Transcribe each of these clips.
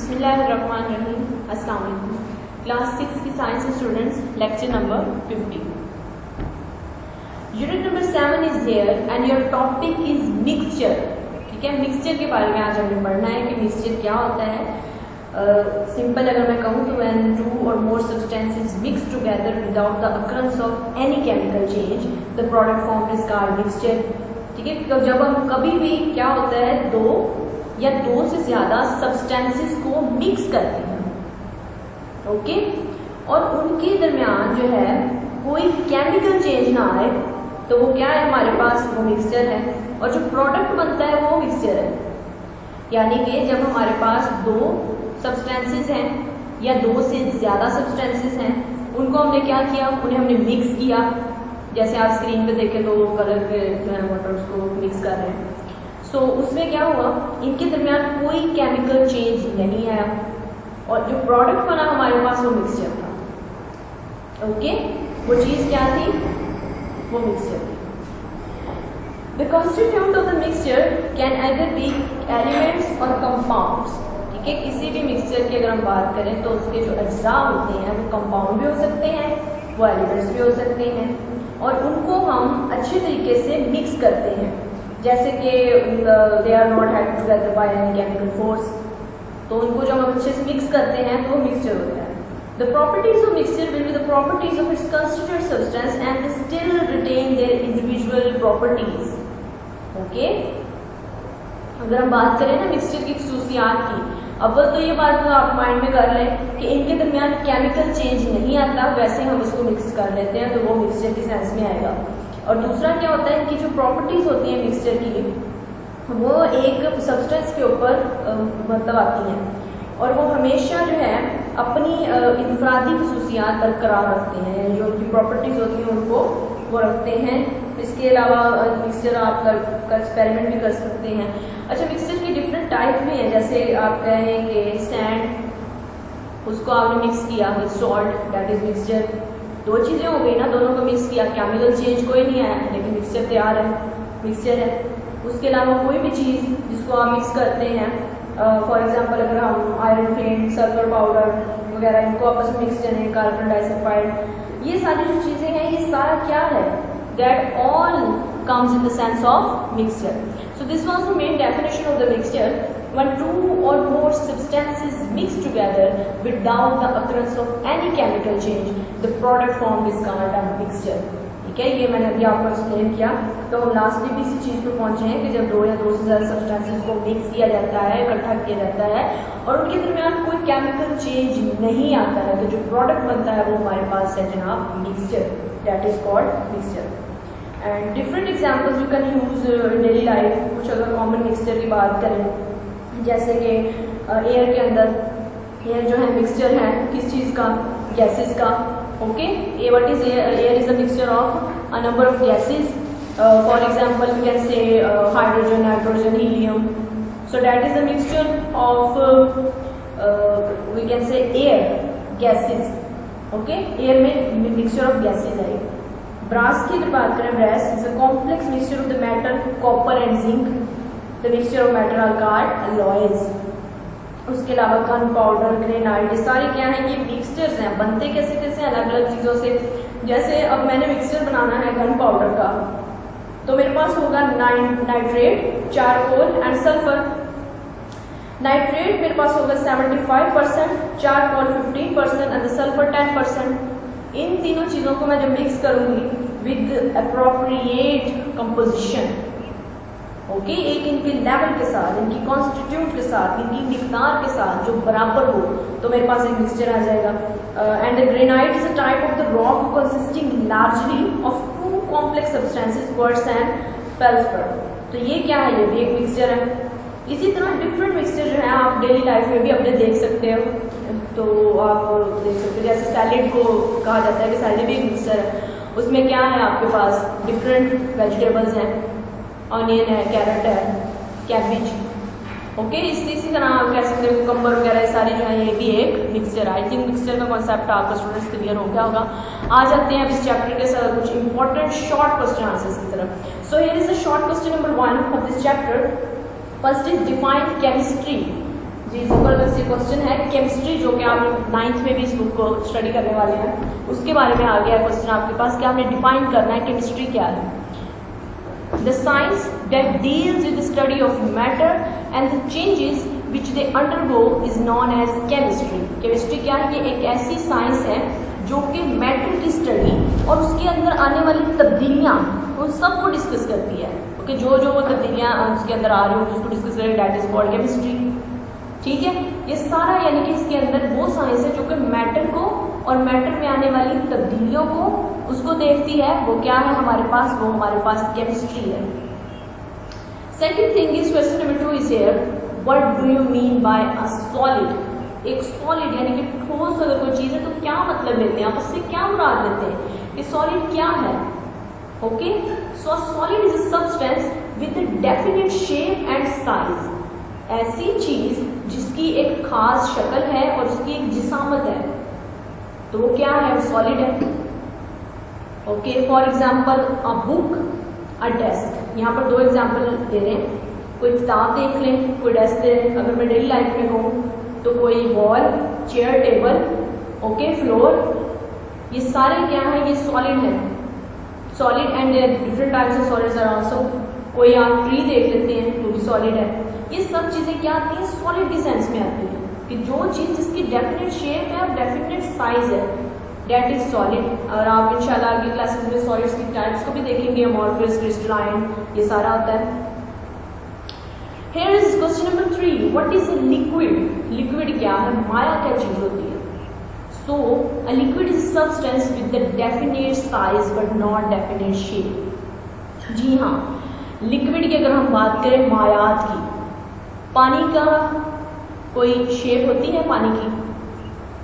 बिस्मिल्लाहिर्रहमानिर्रहीम। अस्सलाम वालेकुम। क्लास 6 की science students, lecture number 50। Unit number 7 is here and your topic is mixture. ठीक है, मिक्सचर के बारे में आज हमने पढ़ना है कि मिक्सचर क्या होता है। सिंपल अगर मैं कहूँ तो व्हेन टू और मोर substances mix together without the occurrence of any chemical change the product form is called mixture. ठीक है, तो जब हम कभी भी क्या होता है दो या दो से ज्यादा सब्सटेंसेस को मिक्स करते हैं, ओके, और उनके दरमियान जो है कोई केमिकल चेंज ना आए तो वो क्या है, हमारे पास वो मिक्सचर है। और जो प्रोडक्ट बनता है वो मिक्सचर है। यानी कि जब हमारे पास दो सब्सटेंसेस हैं या दो से ज्यादा सब्सटेंसेस हैं, उनको हमने क्या किया, उन्हें हमने मिक्स किया। जैसे आप स्क्रीन पे देखें तो कलर के वाटर्स को मिक्स कर रहे हैं। सो उसमें क्या हुआ, इनके दरमियान कोई केमिकल चेंज नहीं आया और जो प्रोडक्ट बना हमारे पास वो मिक्सचर था। ओके, वो चीज क्या थी, वो मिक्सचर थी। The constituent of the mixture can either be elements और कंपाउंड्स। ठीक है, किसी भी मिक्सचर की अगर हम बात करें तो उसके जो अज्जा होते हैं वो कंपाउंड भी हो सकते हैं, वो एलिमेंट्स भी हो सकते हैं, और उनको हम अच्छे तरीके से मिक्स करते हैं। जैसे कि they are not held together by any chemical force, तो उनको जब हम अच्छे से मिक्स करते हैं तो वो मिक्सचर होता है। The properties of mixture will be the properties of its constituent substance and they still retain their individual properties. Okay, अगर हम बात करें ना मिक्सचर की खसूसियात की, अव्वल तो ये बात तो आप माइंड में कर लें कि इनके दरमियान केमिकल चेंज नहीं आता, वैसे हम इसको मिक्स कर लेते हैं तो वो मिक्सचर की सेंस में आएगा। और दूसरा क्या होता है, इनकी जो प्रॉपर्टीज होती हैं मिक्सचर की, वो एक सब्सटेंस के ऊपर मतलब आती हैं और वो हमेशा जो है अपनी इनफरादी खसूसियात बरकरार रखते हैं। जो उनकी प्रॉपर्टीज होती हैं उनको वो रखते हैं। इसके अलावा मिक्सचर आप एक्सपेरिमेंट भी कर सकते हैं। अच्छा, मिक्सचर की डिफरेंट टाइप में है। जैसे आप कहें कि सैंड, उसको आपने मिक्स किया with salt, that is mixture. दो चीजें हो गई ना, दोनों को मिक्स किया, केमिकल चेंज कोई नहीं आया लेकिन मिक्सचर तैयार है, मिक्सचर है। उसके अलावा कोई भी चीज़ जिसको आप मिक्स करते हैं, फॉर एग्जांपल अगर हम आयरन फेंट, सल्फर पाउडर वगैरह इनको आपस में मिक्स करें, कार्बन डाइसल्फाइड, ये सारी जो चीज़ें हैं ये सारा क्या है, that all comes in the sense of mixture. So this was the main definition of the mixture. When two or more substances mix together without the occurrence of any chemical change, the product formed is called a mixture. ठीक है, ये मैंने अभी आपको explain किया। तो हम lastly भी इसी चीज़ पे पहुंचे हैं कि जब दो या दो से ज़्यादा सब्सटेंसेस को मिक्स किया जाता है, इकट्ठा किया जाता है और उनके दरमियान कोई केमिकल चेंज नहीं आता है, तो जो प्रोडक्ट बनता है वो हमारे पास है जनाब mixture, that is called mixture. And different examples you can use in daily life. कुछ अगर कॉमन मिक्सचर की बात करें, जैसे कि एयर के अंदर, एयर जो है मिक्सचर है किस चीज़ का, गैसेस का। Okay, what is air? Air is a mixture of a number of gases. For example we can say hydrogen, nitrogen, helium. So that is a mixture of we can say air gases. Okay, air में mixture of gases है। Brass की अगर बात करें, brass is a complex mixture of the metal copper and zinc. The mixture of metal are called alloys. उसके अलावा gun powder, granite, ये सारे क्या हैं, ये मिक्सचर्स हैं। बनते कैसे कैसे, अलग अलग चीज़ों से। जैसे अब मैंने मिक्सचर बनाना है गन पाउडर का, तो मेरे पास होगा nitrate, charcoal and sulphur. Nitrate मेरे पास होगा 75%, चारकोल 15% एंड सल्फर 10%। इन तीनों चीज़ों को मैं जब मिक्स करूंगी विद अप्रोप्रिएट कंपोजिशन, ओके, एक इनके लेवल के साथ, इनकी कॉन्स्टिट्यूट के साथ, इनकी मिकदार के साथ जो बराबर हो, तो मेरे पास एक मिक्सचर आ जाएगा। And the granite is a type of the rock consisting largely of two complex substances, quartz and felspar. तो ये क्या है, ये भी एक मिक्सचर है। इसी तरह डिफरेंट मिक्सचर जो है आप डेली लाइफ में भी अपने देख सकते हो। तो आप देख सकते हो जैसे सैलेड को कहा जाता है कि सैलेड भी एक मिक्सचर है। उसमें क्या है, आपके पास डिफरेंट वेजिटेबल्स हैं, ऑनियन है, कैरेट है, कैबेज। ओके, इसी तरह आप कह सकते हो कुकम्बर वगैरह सारी जो है ये भी एक मिक्सचर है। आई थिंक मिक्सचर का कॉन्सेप्ट आपका स्टूडेंट्स क्लियर हो गया होगा। आ जाते हैं अब इस चैप्टर के साथ कुछ इंपॉर्टेंट शॉर्ट क्वेश्चन आंसर्स की तरफ। So here is the short question number 1 of this chapter. First is define chemistry. जी जबरदस्त क्वेश्चन है केमिस्ट्री, जो कि आप 9th में भी इस बुक को स्टडी करने वाले हैं, उसके बारे में आ गया क्वेश्चन आपके पास कि आपने डिफाइन करना है केमिस्ट्री क्या है। The science that deals with the study of matter and the changes which they undergo is known as chemistry. Chemistry क्या है? ये एक ऐसी साइंस है जो कि मैटर की स्टडी और उसके अंदर आने वाली तब्दीलियाँ उन सबको डिस्कस करती है। ओके, जो जो तब्दीलियाँ उसके अंदर आ रही हो उसको डिस्कस करें, दैट इज कॉल्ड केमिस्ट्री। ठीक है, ये सारा यानी कि इसके अंदर वो साइंस है जो कि मैटर को और मैटर में आने वाली तब्दीलियों को उसको देखती है। वो क्या है हमारे पास? वो हमारे पास केमिस्ट्री है। Second thing is question number 2 is here, what do you mean by a solid? एक सॉलिड यानी कि ठोस अगर कोई चीज है तो क्या मतलब लेते हैं आप, उससे क्या मुराद लेते हैं कि सॉलिड क्या है? Okay, so solid is a substance with a definite shape and size. ऐसी चीज जिसकी एक खास शक्ल है और उसकी एक जिसामत है, तो वो क्या है? सॉलिड है। Okay, for example a book, a desk. यहाँ पर 2 एग्जाम्पल दे रहे हैं। कोई किताब देख लें, कोई डेस्क दे रहे हैं। अगर मैं डेली लाइफ में कहूँ तो कोई wall, chair, table, okay, floor, ये सारे क्या है? ये सॉलिड है। Solid and different types of solids are also. कोई आप ट्री देख लेते हैं तो भी सॉलिड है। ये सब चीजें क्या आती हैं? सॉलिड की सेंस में आती है कि जो चीज जिसकी डेफिनेट शेप है और डेफिनेट साइज है, दैट इज सॉलिड। और आप इंशाल्लाह आगे क्लासेस में सॉलिड्स की टाइप्स को भी देखेंगे, अमॉर्फस, क्रिस्टलाइन, ये सारा होता है। Here is question number 3, what is a liquid? Liquid क्या है? माया क्या चीज होती है? So a liquid is a substance with the definite size but not definite shape। जी हाँ, लिक्विड की अगर हम बात करें मायात की, पानी का कोई शेप होती है? पानी की,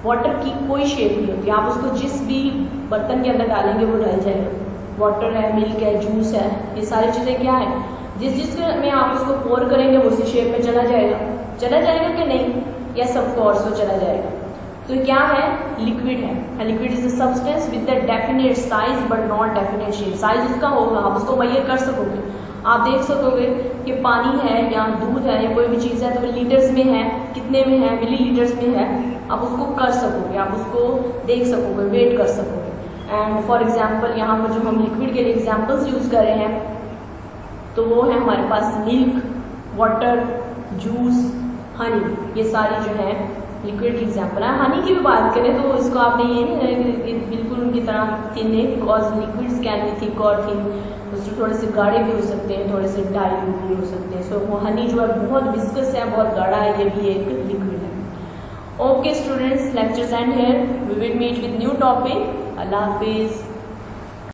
वाटर की कोई शेप नहीं होती। आप उसको जिस भी बर्तन के अंदर डालेंगे वो डल जाएगा। वाटर है, मिल्क है, जूस है, ये सारी चीज़ें क्या है? जिस में आप उसको पोर करेंगे वो उसी शेप में चला जाएगा। चला जाएगा कि नहीं? यस ऑफ कोर्स वो चला जाएगा। तो क्या है? लिक्विड है। Liquid is a substance with the definite size but not definite shape. Size उसका होगा, आप उसको मेजर कर सकोगे, आप देख सकोगे कि पानी है या दूध है या कोई भी चीज़ है तो लीटर्स में है, कितने में है, मिलीलीटर्स में है, आप उसको कर सकोगे, आप उसको देख सकोगे, वेट कर सकोगे। एंड फॉर एग्जाम्पल यहाँ पर जो हम लिक्विड के लिए एग्जाम्पल्स यूज कर रहे हैं तो वो है हमारे पास मिल्क, वाटर, जूस, हनी, ये सारी जो है लिक्विड की एग्जाम्पल है। हनी की भी बात करें तो इसको आपने ये नहीं बिल्कुल उनकी तरह थिन है, because liquids can be thick और थिन, उसमें थोड़े से गाढ़े भी हो सकते हैं, थोड़े से डाइल्यूट भी हो सकते हैं। सो वो हनी जो है बहुत विस्कस है, बहुत गाढ़ा है, ये भी एक लिक्विड है। Okay students, lectures and here we will meet with new topic. अल्लाह हाफिज।